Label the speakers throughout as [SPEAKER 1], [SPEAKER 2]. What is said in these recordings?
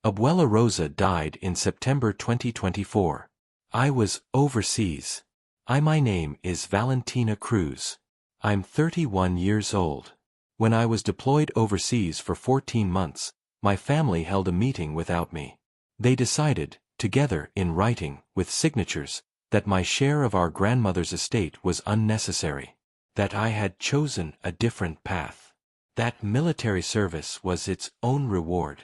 [SPEAKER 1] Abuela Rosa died in September 2024. I was overseas. My name is Valentina Cruz. I'm 31 years old. When I was deployed overseas for 14 months, my family held a meeting without me. They decided, together in writing, with signatures, that my share of our grandmother's estate was unnecessary. That I had chosen a different path. That military service was its own reward.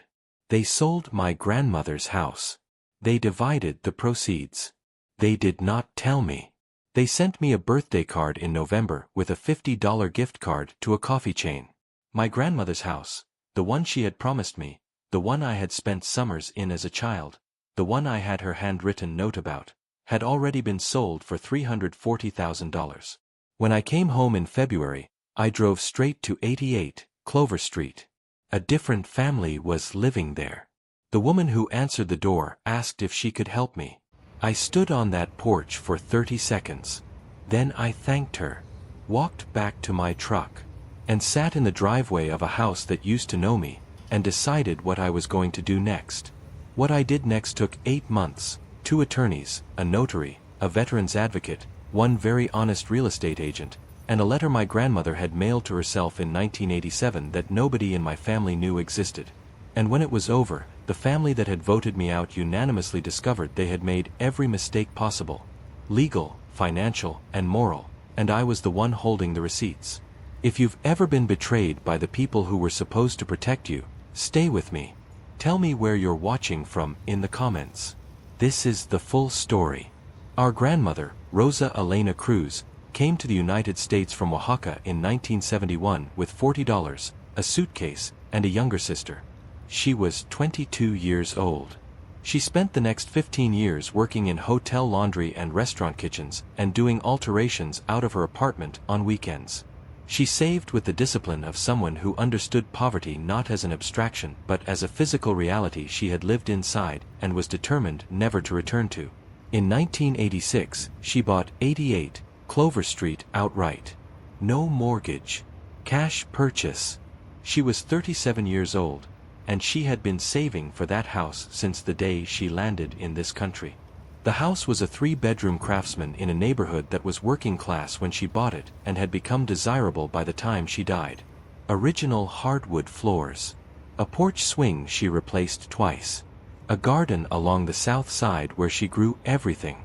[SPEAKER 1] They sold my grandmother's house. They divided the proceeds. They did not tell me. They sent me a birthday card in November with a $50 gift card to a coffee chain. My grandmother's house, the one she had promised me, the one I had spent summers in as a child, the one I had her handwritten note about, had already been sold for $340,000. When I came home in February, I drove straight to 88 Clover Street. A different family was living there. The woman who answered the door asked if she could help me. I stood on that porch for 30 seconds. Then I thanked her, walked back to my truck, and sat in the driveway of a house that used to know me, and decided what I was going to do next. What I did next took 8 months, 2 attorneys, a notary, a veterans advocate, one very honest real estate agent, and a letter my grandmother had mailed to herself in 1987 that nobody in my family knew existed. And when it was over, the family that had voted me out unanimously discovered they had made every mistake possible. Legal, financial, and moral, and I was the one holding the receipts. If you've ever been betrayed by the people who were supposed to protect you, stay with me. Tell me where you're watching from in the comments. This is the full story. Our grandmother, Rosa Elena Cruz, came to the United States from Oaxaca in 1971 with $40, a suitcase, and a younger sister. She was 22 years old. She spent the next 15 years working in hotel laundry and restaurant kitchens and doing alterations out of her apartment on weekends. She saved with the discipline of someone who understood poverty not as an abstraction but as a physical reality she had lived inside and was determined never to return to. In 1986, she bought 88 Clover Street outright. No mortgage. Cash purchase. She was 37 years old, and she had been saving for that house since the day she landed in this country. The house was a 3-bedroom craftsman in a neighborhood that was working class when she bought it and had become desirable by the time she died. Original hardwood floors. A porch swing she replaced twice. A garden along the south side where she grew everything.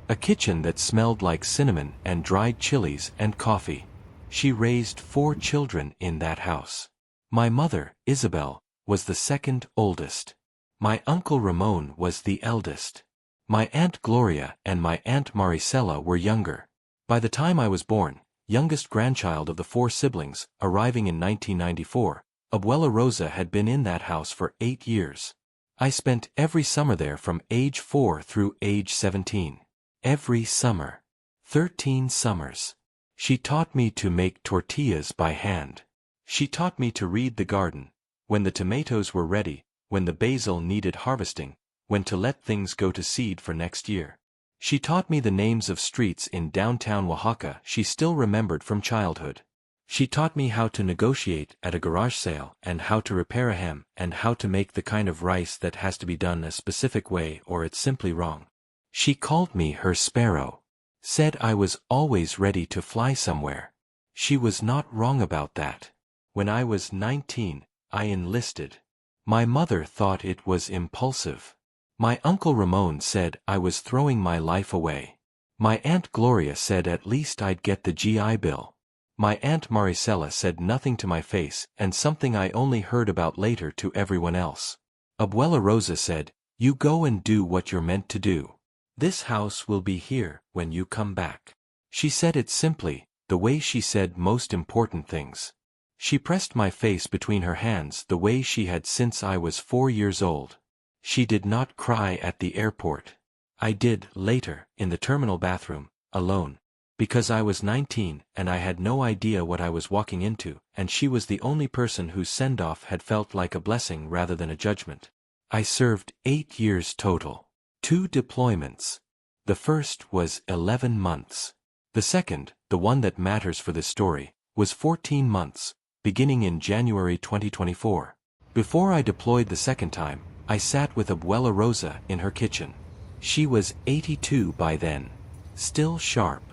[SPEAKER 1] A kitchen that smelled like cinnamon and dried chilies and coffee. She raised 4 children in that house. My mother, Isabel, was the second oldest. My uncle Ramon was the eldest. My Aunt Gloria and my Aunt Maricela were younger. By the time I was born, youngest grandchild of the 4 siblings, arriving in 1994, Abuela Rosa had been in that house for 8 years. I spent every summer there from age 4 through age 17. Every summer. 13 summers. She taught me to make tortillas by hand. She taught me to read the garden, when the tomatoes were ready, when the basil needed harvesting, when to let things go to seed for next year. She taught me the names of streets in downtown Oaxaca she still remembered from childhood. She taught me how to negotiate at a garage sale and how to repair a ham and how to make the kind of rice that has to be done a specific way or it's simply wrong. She called me her sparrow. Said I was always ready to fly somewhere. She was not wrong about that. When I was 19, I enlisted. My mother thought it was impulsive. My uncle Ramon said I was throwing my life away. My Aunt Gloria said at least I'd get the GI Bill. My Aunt Maricela said nothing to my face and something I only heard about later to everyone else. Abuela Rosa said, "You go and do what you're meant to do. This house will be here when you come back." She said it simply, the way she said most important things. She pressed my face between her hands the way she had since I was 4 years old. She did not cry at the airport. I did, later, in the terminal bathroom, alone. Because I was 19 and I had no idea what I was walking into, and she was the only person whose send-off had felt like a blessing rather than a judgment. I served 8 years total. 2 deployments. The first was 11 months. The second, the one that matters for this story, was 14 months, beginning in January 2024. Before I deployed the second time, I sat with Abuela Rosa in her kitchen. She was 82 by then. Still sharp.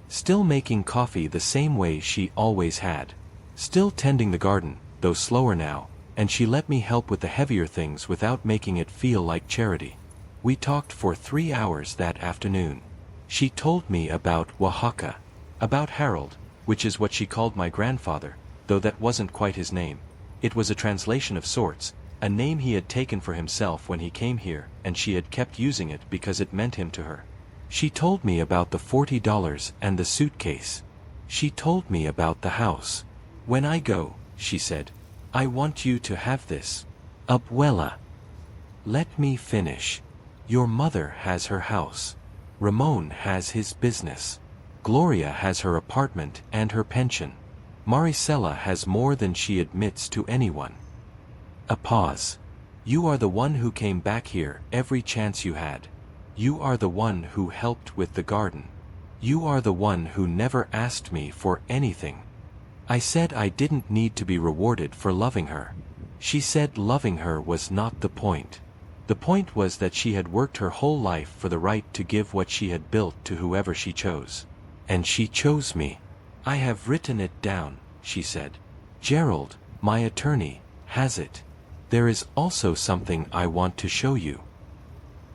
[SPEAKER 1] Still making coffee the same way she always had. Still tending the garden, though slower now, and she let me help with the heavier things without making it feel like charity. We talked for 3 hours that afternoon. She told me about Oaxaca. About Harold, which is what she called my grandfather, though that wasn't quite his name. It was a translation of sorts, a name he had taken for himself when he came here, and she had kept using it because it meant him to her. She told me about the $40 and the suitcase. She told me about the house. When I go, she said, I want you to have this. Abuela. Let me finish. Your mother has her house. Ramon has his business. Gloria has her apartment and her pension. Maricela has more than she admits to anyone. A pause. You are the one who came back here every chance you had. You are the one who helped with the garden. You are the one who never asked me for anything. I said I didn't need to be rewarded for loving her. She said loving her was not the point. The point was that she had worked her whole life for the right to give what she had built to whoever she chose. And she chose me. I have written it down, she said. Gerald, my attorney, has it. There is also something I want to show you.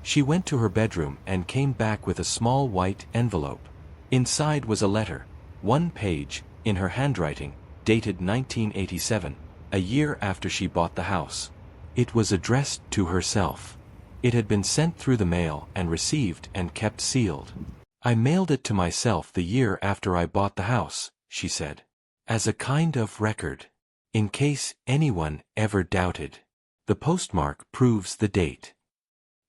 [SPEAKER 1] She went to her bedroom and came back with a small white envelope. Inside was a letter, 1 page, in her handwriting, dated 1987, a year after she bought the house. It was addressed to herself. It had been sent through the mail and received and kept sealed. I mailed it to myself the year after I bought the house, she said. As a kind of record. In case anyone ever doubted. The postmark proves the date.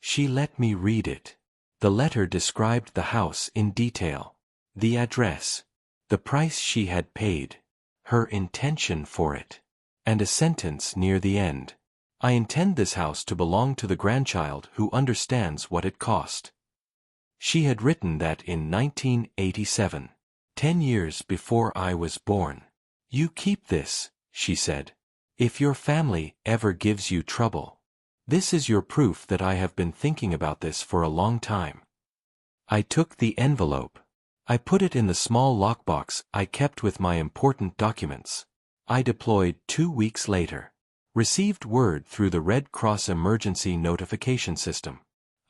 [SPEAKER 1] She let me read it. The letter described the house in detail. The address. The price she had paid. Her intention for it. And a sentence near the end. I intend this house to belong to the grandchild who understands what it cost. She had written that in 1987. 10 years before I was born. You keep this, she said. If your family ever gives you trouble. This is your proof that I have been thinking about this for a long time. I took the envelope. I put it in the small lockbox I kept with my important documents. I deployed 2 weeks later. Received word through the Red Cross emergency notification system.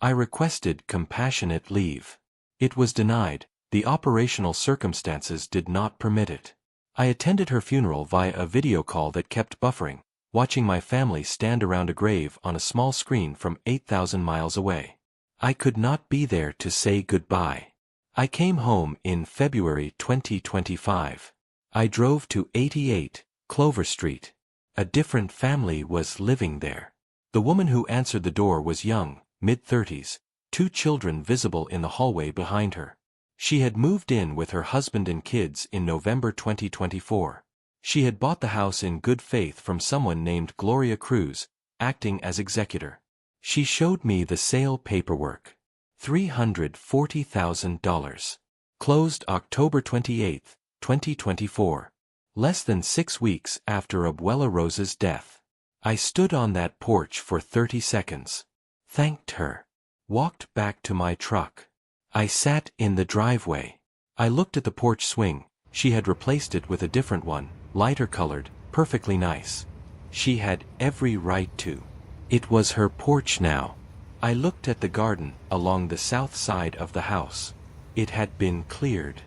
[SPEAKER 1] I requested compassionate leave. It was denied. The operational circumstances did not permit it. I attended her funeral via a video call that kept buffering, watching my family stand around a grave on a small screen from 8,000 miles away. I could not be there to say goodbye. I came home in February 2025. I drove to 88 Clover Street. A different family was living there. The woman who answered the door was young, mid-30s, 2 children visible in the hallway behind her. She had moved in with her husband and kids in November 2024. She had bought the house in good faith from someone named Gloria Cruz, acting as executor. She showed me the sale paperwork. $340,000. Closed October 28, 2024. Less than 6 weeks after Abuela Rosa's death. I stood on that porch for 30 seconds. Thanked her. Walked back to my truck. I sat in the driveway. I looked at the porch swing. She had replaced it with a different one, lighter colored, perfectly nice. She had every right to. It was her porch now. I looked at the garden along the south side of the house. It had been cleared.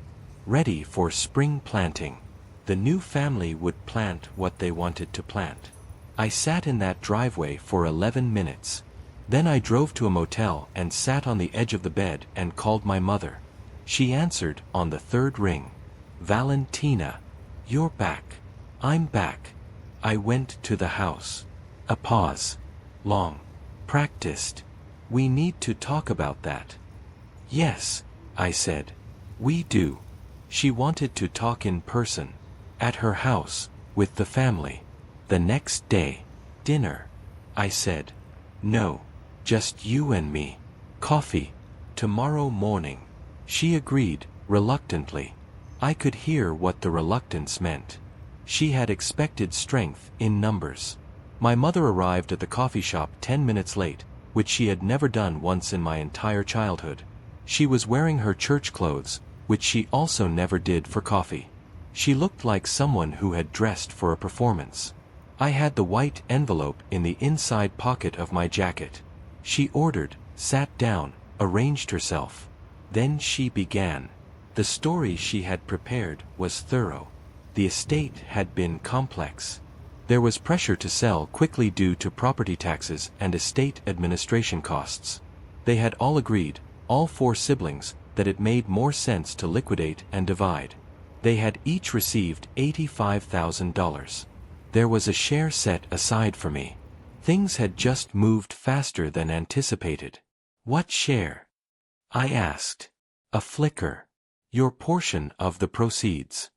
[SPEAKER 1] Ready for spring planting. The new family would plant what they wanted to plant. I sat in that driveway for 11 minutes. Then I drove to a motel and sat on the edge of the bed and called my mother. She answered on the 3rd ring. Valentina. You're back. I'm back. I went to the house. A pause. Long. Practiced. We need to talk about that. Yes, I said. We do. She wanted to talk in person. At her house, with the family. The next day. Dinner. I said. No. Just you and me. Coffee. Tomorrow morning. She agreed, reluctantly. I could hear what the reluctance meant. She had expected strength in numbers. My mother arrived at the coffee shop 10 minutes late, which she had never done once in my entire childhood. She was wearing her church clothes, which she also never did for coffee. She looked like someone who had dressed for a performance. I had the white envelope in the inside pocket of my jacket. She ordered, sat down, arranged herself. Then she began. The story she had prepared was thorough. The estate had been complex. There was pressure to sell quickly due to property taxes and estate administration costs. They had all agreed, all 4 siblings, that it made more sense to liquidate and divide. They had each received $85,000. There was a share set aside for me. Things had just moved faster than anticipated. What share? I asked. A flicker. Your portion of the proceeds.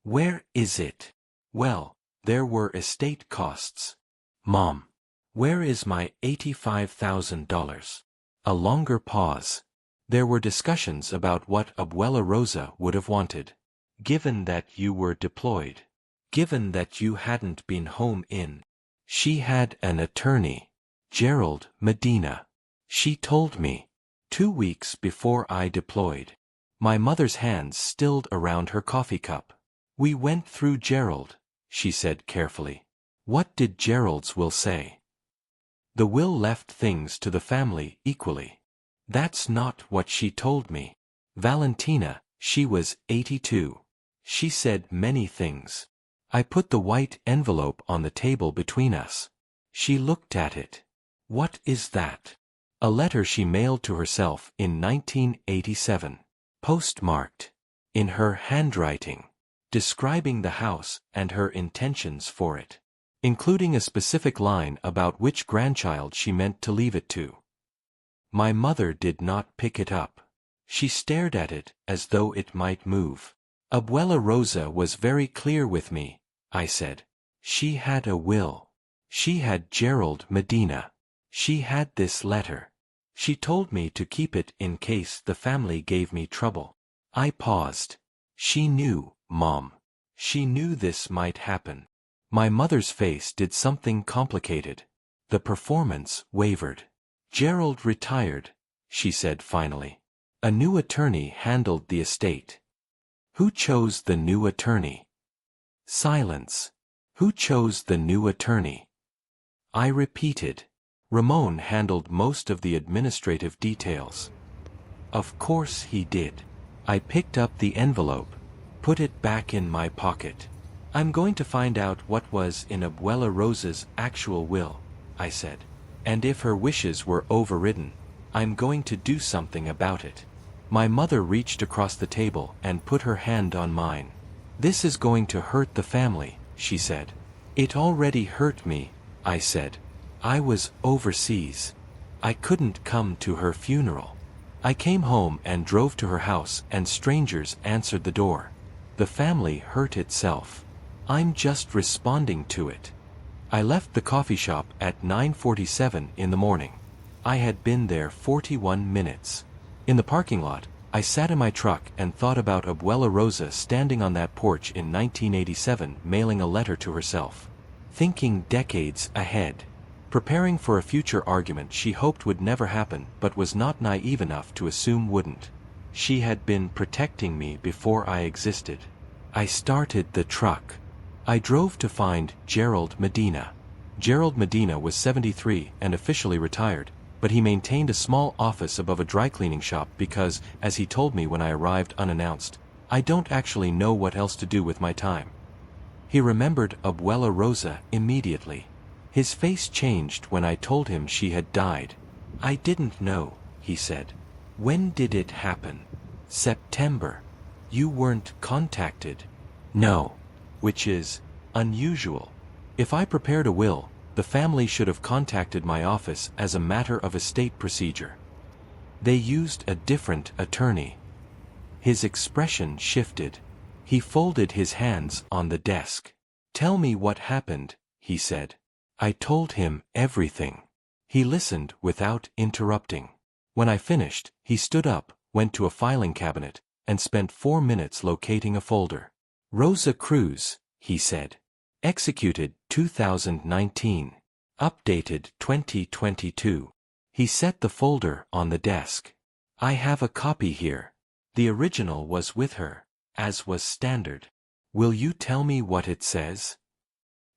[SPEAKER 1] Where is it? Well, there were estate costs. Mom. Where is my $85,000? A longer pause. There were discussions about what Abuela Rosa would have wanted. Given that you were deployed. Given that you hadn't been home in. She had an attorney. Gerald Medina. She told me. 2 weeks before I deployed. My mother's hands stilled around her coffee cup. We went through Gerald, she said carefully. What did Gerald's will say? The will left things to the family equally. That's not what she told me. Valentina, she was 82. She said many things. I put the white envelope on the table between us. She looked at it. What is that? A letter she mailed to herself in 1987. Postmarked. In her handwriting. Describing the house and her intentions for it. Including a specific line about which grandchild she meant to leave it to. My mother did not pick it up. She stared at it as though it might move. Abuela Rosa was very clear with me, I said. She had a will. She had Gerald Medina. She had this letter. She told me to keep it in case the family gave me trouble. I paused. She knew, Mom. She knew this might happen. My mother's face did something complicated. The performance wavered. Gerald retired, she said finally. A new attorney handled the estate. Who chose the new attorney? Silence. Who chose the new attorney? I repeated. Ramon handled most of the administrative details. Of course he did. I picked up the envelope, put it back in my pocket. I'm going to find out what was in Abuela Rosa's actual will, I said. And if her wishes were overridden, I'm going to do something about it. My mother reached across the table and put her hand on mine. This is going to hurt the family, she said. It already hurt me, I said. I was overseas. I couldn't come to her funeral. I came home and drove to her house and strangers answered the door. The family hurt itself. I'm just responding to it. I left the coffee shop at 9:47 in the morning. I had been there 41 minutes. In the parking lot, I sat in my truck and thought about Abuela Rosa standing on that porch in 1987 mailing a letter to herself. Thinking decades ahead. Preparing for a future argument she hoped would never happen but was not naive enough to assume wouldn't. She had been protecting me before I existed. I started the truck. I drove to find Gerald Medina. Gerald Medina was 73 and officially retired, but he maintained a small office above a dry cleaning shop because, as he told me when I arrived unannounced, I don't actually know what else to do with my time. He remembered Abuela Rosa immediately. His face changed when I told him she had died. I didn't know, he said. When did it happen? September. You weren't contacted? No. Which is unusual. If I prepared a will, the family should have contacted my office as a matter of estate procedure. They used a different attorney. His expression shifted. He folded his hands on the desk. Tell me what happened, he said. I told him everything. He listened without interrupting. When I finished, he stood up, went to a filing cabinet, and spent 4 minutes locating a folder. Rosa Cruz, he said. Executed 2019. Updated 2022. He set the folder on the desk. I have a copy here. The original was with her, as was standard. Will you tell me what it says?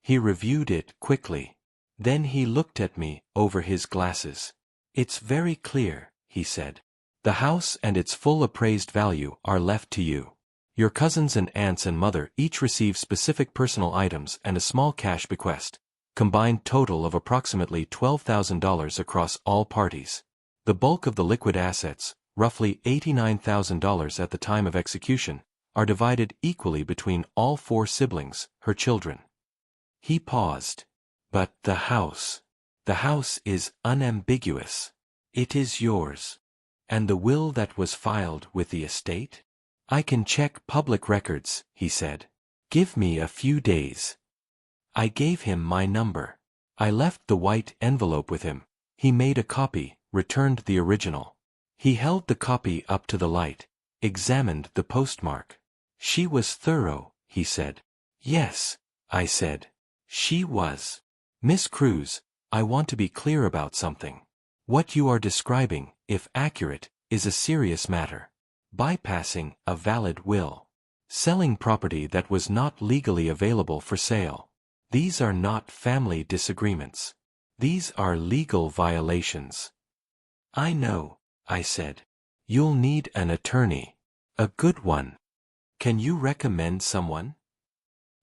[SPEAKER 1] He reviewed it quickly. Then he looked at me over his glasses. It's very clear, he said. The house and its full appraised value are left to you. Your cousins and aunts and mother each receive specific personal items and a small cash bequest, combined total of approximately $12,000 across all parties. The bulk of the liquid assets, roughly $89,000 at the time of execution, are divided equally between all 4 siblings, her children. He paused. But the house is unambiguous. It is yours. And the will that was filed with the estate? I can check public records, he said. Give me a few days. I gave him my number. I left the white envelope with him. He made a copy, returned the original. He held the copy up to the light, examined the postmark. She was thorough, he said. Yes, I said. She was. Miss Cruz, I want to be clear about something. What you are describing, if accurate, is a serious matter. Bypassing a valid will. Selling property that was not legally available for sale. These are not family disagreements. These are legal violations. I know, I said. You'll need an attorney. A good one. Can you recommend someone?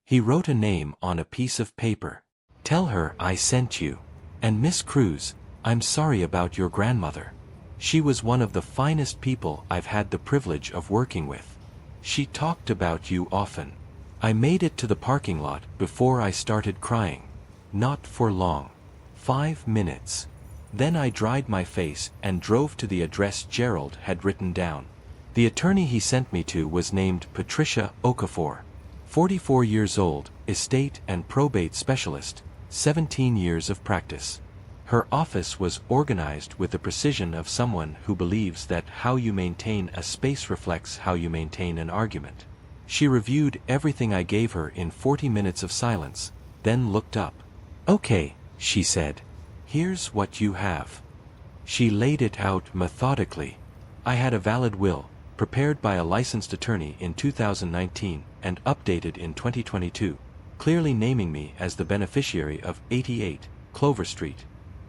[SPEAKER 1] He wrote a name on a piece of paper. Tell her I sent you. And Miss Cruz, I'm sorry about your grandmother. She was one of the finest people I've had the privilege of working with. She talked about you often. I made it to the parking lot before I started crying. Not for long. 5 minutes. Then I dried my face and drove to the address Gerald had written down. The attorney he sent me to was named Patricia Okafor. 44 years old, estate and probate specialist, 17 years of practice. Her office was organized with the precision of someone who believes that how you maintain a space reflects how you maintain an argument. She reviewed everything I gave her in 40 minutes of silence, then looked up. Okay, she said. Here's what you have. She laid it out methodically. I had a valid will, prepared by a licensed attorney in 2019 and updated in 2022, clearly naming me as the beneficiary of 88 Clover Street.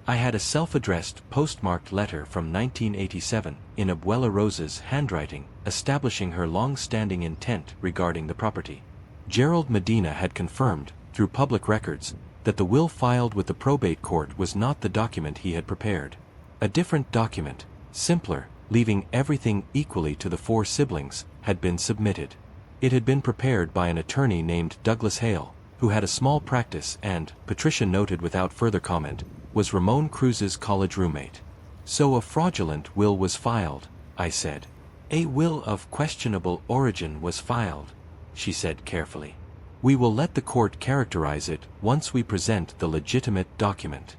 [SPEAKER 1] I had a self-addressed postmarked letter from 1987 in Abuela Rosa's handwriting, establishing her long-standing intent regarding the property. Gerald Medina had confirmed, through public records, that the will filed with the probate court was not the document he had prepared. A different document, simpler, leaving everything equally to the 4 siblings, had been submitted. It had been prepared by an attorney named Douglas Hale, who had a small practice and, Patricia noted without further comment, was Ramon Cruz's college roommate. So a fraudulent will was filed, I said. A will of questionable origin was filed, she said carefully. We will let the court characterize it once we present the legitimate document.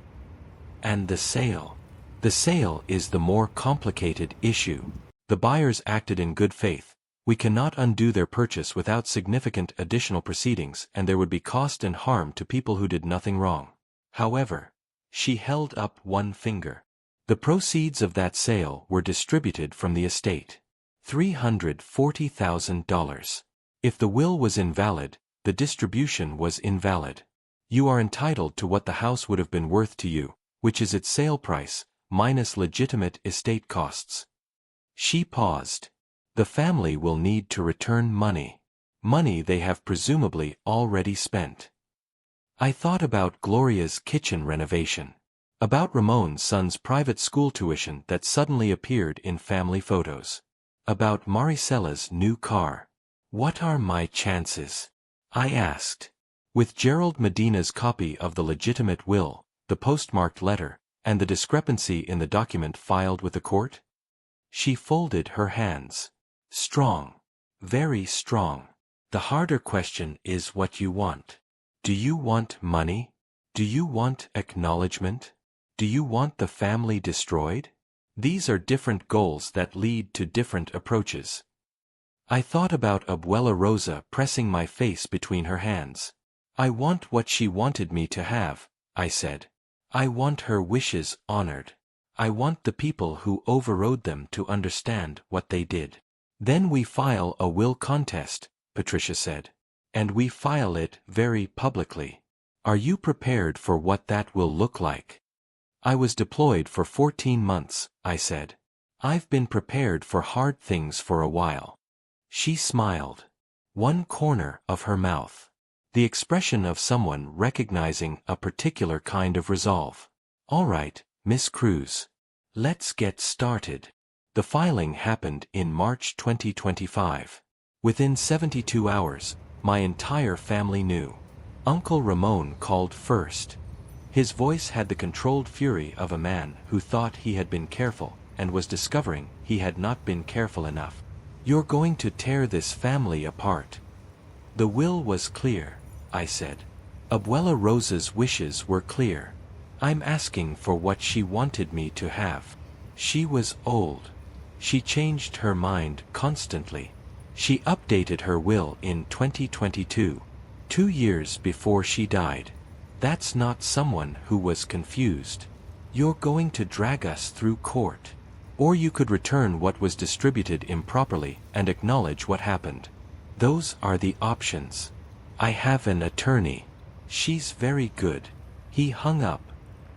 [SPEAKER 1] And the sale. The sale is the more complicated issue. The buyers acted in good faith. We cannot undo their purchase without significant additional proceedings, and there would be cost and harm to people who did nothing wrong. However, she held up one finger. The proceeds of that sale were distributed from the estate. $340,000. If the will was invalid, the distribution was invalid. You are entitled to what the house would have been worth to you, which is its sale price, minus legitimate estate costs. She paused. The family will need to return money. Money they have presumably already spent. I thought about Gloria's kitchen renovation. About Ramon's son's private school tuition that suddenly appeared in family photos. About Maricella's new car. What are my chances? I asked. With Gerald Medina's copy of the legitimate will, the postmarked letter, and the discrepancy in the document filed with the court? She folded her hands. Strong. Very strong. The harder question is what you want. Do you want money? Do you want acknowledgement? Do you want the family destroyed? These are different goals that lead to different approaches. I thought about Abuela Rosa pressing my face between her hands. I want what she wanted me to have, I said. I want her wishes honored. I want the people who overrode them to understand what they did. Then we file a will contest, Patricia said. And we file it very publicly. Are you prepared for what that will look like? I was deployed for 14 months, I said. I've been prepared for hard things for a while. She smiled. One corner of her mouth. The expression of someone recognizing a particular kind of resolve. All right, Miss Cruz. Let's get started. The filing happened in March 2025. Within 72 hours, my entire family knew. Uncle Ramon called first. His voice had the controlled fury of a man who thought he had been careful and was discovering he had not been careful enough. You're going to tear this family apart. The will was clear, I said. Abuela Rosa's wishes were clear. I'm asking for what she wanted me to have. She was old. She changed her mind constantly. She updated her will in 2022, 2 years before she died. That's not someone who was confused. You're going to drag us through court. Or you could return what was distributed improperly and acknowledge what happened. Those are the options. I have an attorney. She's very good. He hung up.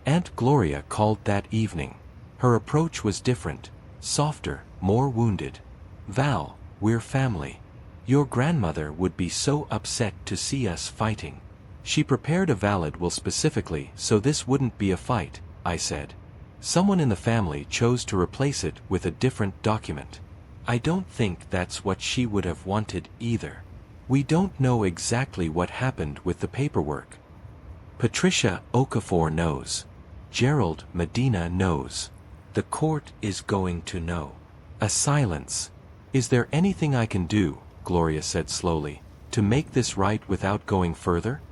[SPEAKER 1] Aunt Gloria called that evening. Her approach was different, softer, more wounded. Val, we're family. Your grandmother would be so upset to see us fighting. She prepared a valid will specifically so this wouldn't be a fight, I said. Someone in the family chose to replace it with a different document. I don't think that's what she would have wanted either. We don't know exactly what happened with the paperwork. Patricia Okafor knows. Gerald Medina knows. The court is going to know. A silence. Is there anything I can do, Gloria said slowly, to make this right without going further?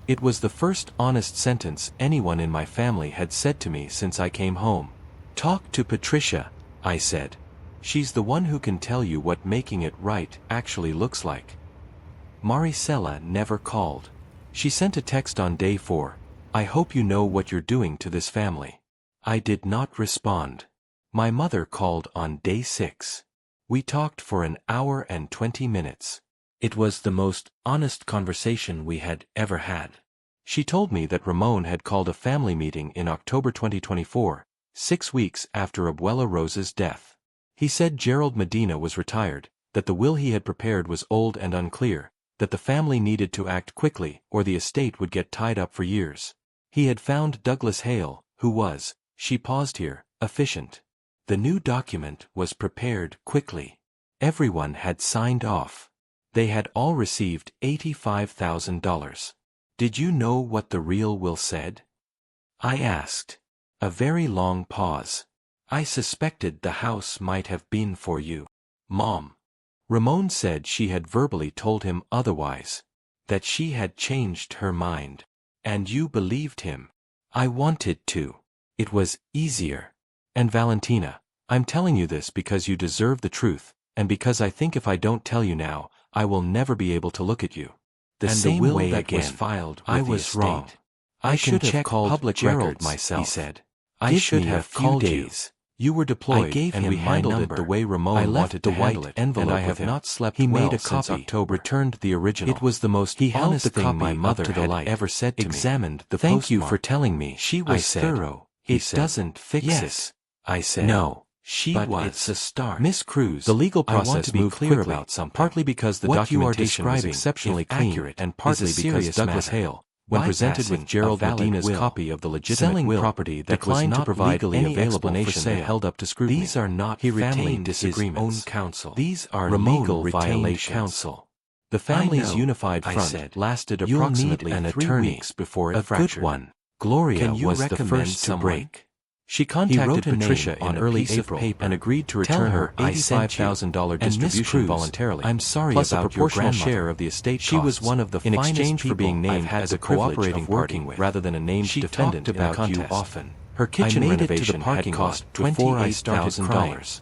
[SPEAKER 1] It was the first honest sentence anyone in my family had said to me since I came home. Talk to Patricia, I said. She's the one who can tell you what making it right actually looks like. Maricela never called. She sent a text on day 4. I hope you know what you're doing to this family. I did not respond. My mother called on day 6. We talked for an hour and 20 minutes. It was the most honest conversation we had ever had. She told me that Ramon had called a family meeting in October 2024, 6 weeks after Abuela Rosa's death. He said Gerald Medina was retired, that the will he had prepared was old and unclear, that the family needed to act quickly or the estate would get tied up for years. He had found Douglas Hale, who was, she paused here, efficient. The new document was prepared quickly. Everyone had signed off. They had all received $85,000. Did you know what the real will said? I asked. A very long pause. I suspected the house might have been for you, Mom. Ramon said she had verbally told him otherwise. That she had changed her mind. And you believed him. I wanted to. It was easier. And Valentina, I'm telling you this because you deserve the truth, and because I think if I don't tell you now, I will never be able to look at you. The same way that was filed with I was wrong. I should have called public record myself, he said. I should have called you. You were deployed, and we handled it the way Ramon wanted to handle it, and I have not slept well since October. He made a copy, returned the original. It was the most honest thing my mother had ever said to me. Examined the postmark. Thank you for telling me. She was thorough. It doesn't fix it. I said. No, she was. It's a start. Miss Cruz, the legal process moved clear about something. Partly because the documentation was exceptionally clean, and partly because Douglas Hale, when presented with Gerald Medina's copy of the legitimate will, property that declined to provide any explanation held up to scrutiny. These are not family disagreements. His own counsel. These are legal violations. Counsel. The family's unified front lasted approximately 3 weeks before it fractured. A good one. Gloria was the first to break. She contacted Patricia in early April and agreed to return her $85,000 distribution voluntarily. I'm sorry plus about a proportional share of the estate costs. She was one of the in exchange for being named as a cooperating working with, rather than a named defendant in the contest. You often. Her kitchen renovation had cost $28,000.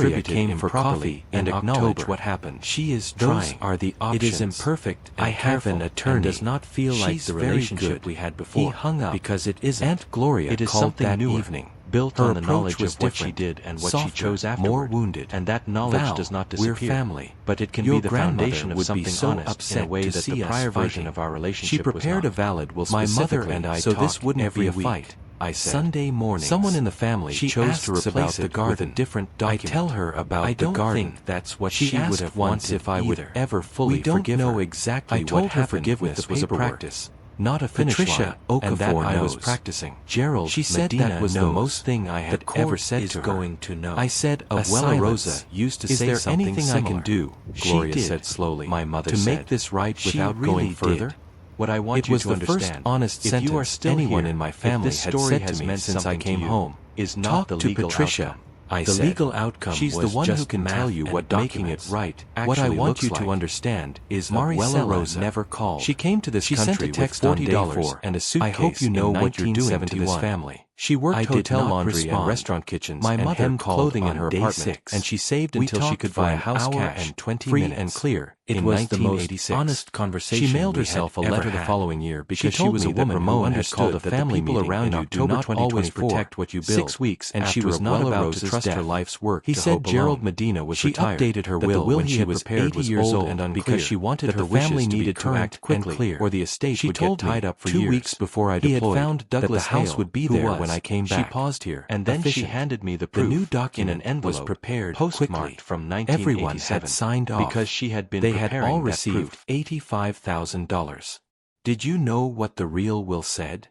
[SPEAKER 1] Gloria came for
[SPEAKER 2] improperly
[SPEAKER 1] coffee and
[SPEAKER 2] in
[SPEAKER 1] acknowledged
[SPEAKER 2] October.
[SPEAKER 1] what happened.
[SPEAKER 2] She is
[SPEAKER 1] Those
[SPEAKER 2] trying.
[SPEAKER 1] are the
[SPEAKER 2] It is
[SPEAKER 1] options.
[SPEAKER 2] imperfect and
[SPEAKER 1] I have an
[SPEAKER 2] careful,
[SPEAKER 1] attorney.
[SPEAKER 2] and does not feel like
[SPEAKER 1] She's
[SPEAKER 2] the
[SPEAKER 1] very
[SPEAKER 2] relationship
[SPEAKER 1] good.
[SPEAKER 2] we had before.
[SPEAKER 1] He hung up
[SPEAKER 2] because it isn't.
[SPEAKER 1] Aunt Gloria
[SPEAKER 2] It is
[SPEAKER 1] called
[SPEAKER 2] something
[SPEAKER 1] that
[SPEAKER 2] newer,
[SPEAKER 1] evening.
[SPEAKER 2] built
[SPEAKER 1] Her
[SPEAKER 2] on the
[SPEAKER 1] approach
[SPEAKER 2] knowledge
[SPEAKER 1] was
[SPEAKER 2] of what she
[SPEAKER 1] different,
[SPEAKER 2] did and what
[SPEAKER 1] softer,
[SPEAKER 2] she chose
[SPEAKER 1] more
[SPEAKER 2] afterward.
[SPEAKER 1] wounded.
[SPEAKER 2] And that knowledge
[SPEAKER 1] Val,
[SPEAKER 2] does not
[SPEAKER 1] we're
[SPEAKER 2] disappear.
[SPEAKER 1] family.
[SPEAKER 2] But it can
[SPEAKER 1] Your
[SPEAKER 2] be the
[SPEAKER 1] grandmother
[SPEAKER 2] foundation of
[SPEAKER 1] would be
[SPEAKER 2] something
[SPEAKER 1] so
[SPEAKER 2] honest in a
[SPEAKER 1] upset
[SPEAKER 2] way
[SPEAKER 1] to
[SPEAKER 2] that
[SPEAKER 1] see
[SPEAKER 2] the
[SPEAKER 1] us
[SPEAKER 2] prior version
[SPEAKER 1] fighting.
[SPEAKER 2] of our relationship
[SPEAKER 1] She prepared a
[SPEAKER 2] was not.
[SPEAKER 1] valid will
[SPEAKER 2] My mother
[SPEAKER 1] specifically,
[SPEAKER 2] and I
[SPEAKER 1] so
[SPEAKER 2] talk
[SPEAKER 1] this wouldn't
[SPEAKER 2] every
[SPEAKER 1] be a
[SPEAKER 2] week.
[SPEAKER 1] fight. I said.
[SPEAKER 2] Sunday mornings.
[SPEAKER 1] Someone in the family
[SPEAKER 2] She
[SPEAKER 1] chose to
[SPEAKER 2] asks
[SPEAKER 1] replace
[SPEAKER 2] about
[SPEAKER 1] the
[SPEAKER 2] it with a
[SPEAKER 1] garden.
[SPEAKER 2] different
[SPEAKER 1] I
[SPEAKER 2] document.
[SPEAKER 1] tell her about
[SPEAKER 2] I
[SPEAKER 1] the
[SPEAKER 2] don't
[SPEAKER 1] garden.
[SPEAKER 2] think that's what
[SPEAKER 1] She
[SPEAKER 2] she would
[SPEAKER 1] asked
[SPEAKER 2] have
[SPEAKER 1] once
[SPEAKER 2] wanted
[SPEAKER 1] if I would
[SPEAKER 2] either.
[SPEAKER 1] ever fully
[SPEAKER 2] We don't
[SPEAKER 1] forgive
[SPEAKER 2] know
[SPEAKER 1] her.
[SPEAKER 2] exactly
[SPEAKER 1] I
[SPEAKER 2] what
[SPEAKER 1] told her
[SPEAKER 2] happened
[SPEAKER 1] forgiveness
[SPEAKER 2] with the
[SPEAKER 1] was a
[SPEAKER 2] paperwork.
[SPEAKER 1] practice. not a finish line, and that I was practicing. Gerald, she said that was the most thing I had ever said to her. I said, Abuela Rosa used to say something similar. Is there anything I can do, Gloria said slowly, my mother said, to make this right without going further? What I want you to understand, it was the first honest sentence you are still anyone in my family had said to me since I came home, is not the legal outcome. I said, the legal outcome she's the one who can tell you what making it right what I want you to understand is Abuela Rosa never called. She came to this country with $40 and a suitcase. I hope you know what you're doing to this family. She worked hotel laundry and restaurant kitchens. My mother hemmed clothing in her apartment, and she saved until she could buy a house cash and 20 free minutes. And clear. It was the most honest conversation. She mailed herself a letter the following year because she was a woman Ramon had called a family meeting around you do not always protect what you build. 6 weeks and she was not about to trust her life's work. He said Gerald Medina was retired. She updated her will when she was 80 years old and unclear because she wanted her family needed to act quickly or the estate would get tied up for years. 2 weeks before I deployed, he had found Douglas that the house would be there when I came back. She paused here, and then she handed me the proof. The new document in an envelope was prepared postmarked from 1987. Everyone had signed off because she had been. They had all received $85,000. Did you know what the real will said?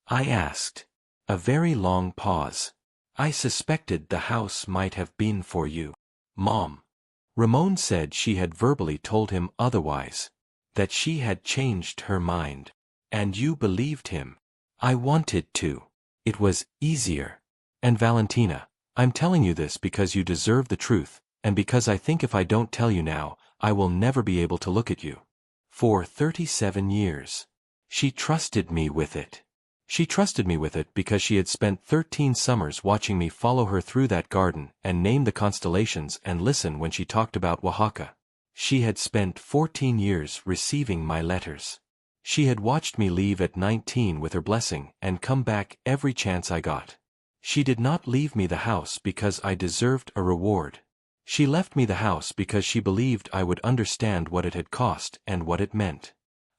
[SPEAKER 1] I asked. A very long pause. I suspected the house might have been for you, Mom. Ramon said she had verbally told him otherwise, that she had changed her mind. And you believed him. I wanted to. It was easier. And Valentina, I'm telling you this because you deserve the truth, and because I think if I don't tell you now, I will never be able to look at you. For 37 years. She trusted me with it. She trusted me with it because she had spent 13 summers watching me follow her through that garden and name the constellations and listen when she talked about Oaxaca. She had spent 14 years receiving my letters. She had watched me leave at 19 with her blessing and come back every chance I got. She did not leave me the house because I deserved a reward. She left me the house because she believed I would understand what it had cost and what it meant.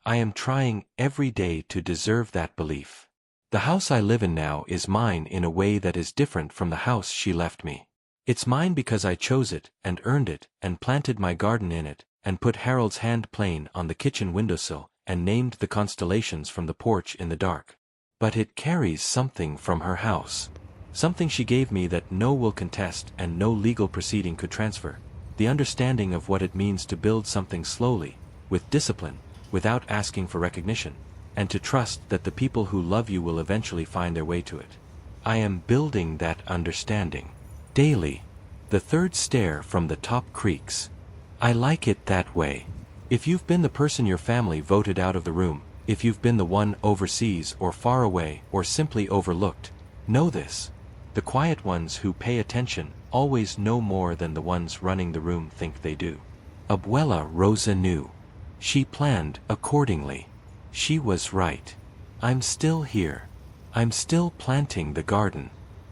[SPEAKER 1] I am trying every day to deserve that belief. The house I live in now is mine in a way that is different from the house she left me. It's mine because I chose it and earned it and planted my garden in it and put Harold's hand plane on the kitchen windowsill and named the constellations from the porch in the dark. But it carries something from her house. Something she gave me that no will contest and no legal proceeding could transfer. The understanding of what it means to build something slowly, with discipline, without asking for recognition, and to trust that the people who love you will eventually find their way to it. I am building that understanding. Daily. The third stair from the top creaks. I like it that way. If you've been the person your family voted out of the room, if you've been the one overseas or far away or simply overlooked, know this. The quiet ones who pay attention always know more than the ones running the room think they do. Abuela Rosa knew. She planned accordingly. She was right. I'm still here. I'm still planting the garden.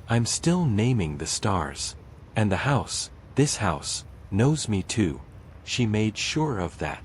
[SPEAKER 1] I'm still naming the stars. And the house, this house, knows me too. She made sure of that.